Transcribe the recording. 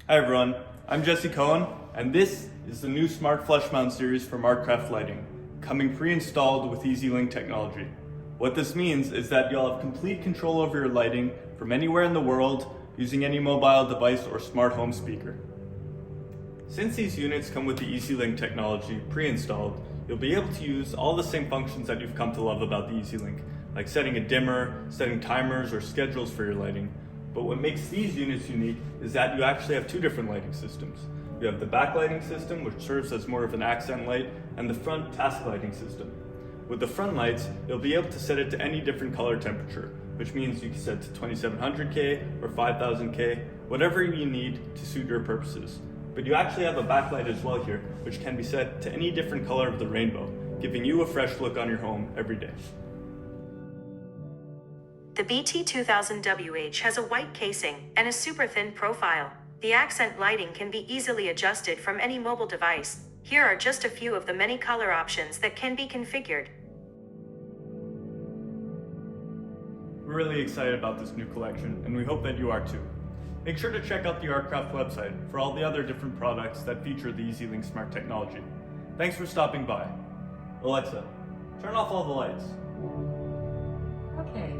Hi everyone, I'm Jesse Cohen, and this is the new Smart Flush Mount series from Artcraft Lighting, coming pre-installed with EZ-Link technology. What this means is that you'll have complete control over your lighting from anywhere in the world using any mobile device or smart home speaker. Since these units come with the EZ-Link technology pre-installed, you'll be able to use all the same functions that you've come to love about the EZ-Link, like setting a dimmer, setting timers or schedules for your lighting. But what makes these units unique is that you actually have two different lighting systems. You have the backlighting system, which serves as more of an accent light, and the front task lighting system. With the front lights, you'll be able to set it to any different color temperature, which means you can set to 2700K or 5000K, whatever you need to suit your purposes. But you actually have a backlight as well here, which can be set to any different color of the rainbow, giving you a fresh look on your home every day. The BT2000WH has a white casing and a super thin profile. The accent lighting can be easily adjusted from any mobile device. Here are just a few of the many color options that can be configured. We're really excited about this new collection, and we hope that you are too. Make sure to check out the Artcraft website for all the other different products that feature the EZ-Link Smart technology. Thanks for stopping by. Alexa, turn off all the lights. Okay.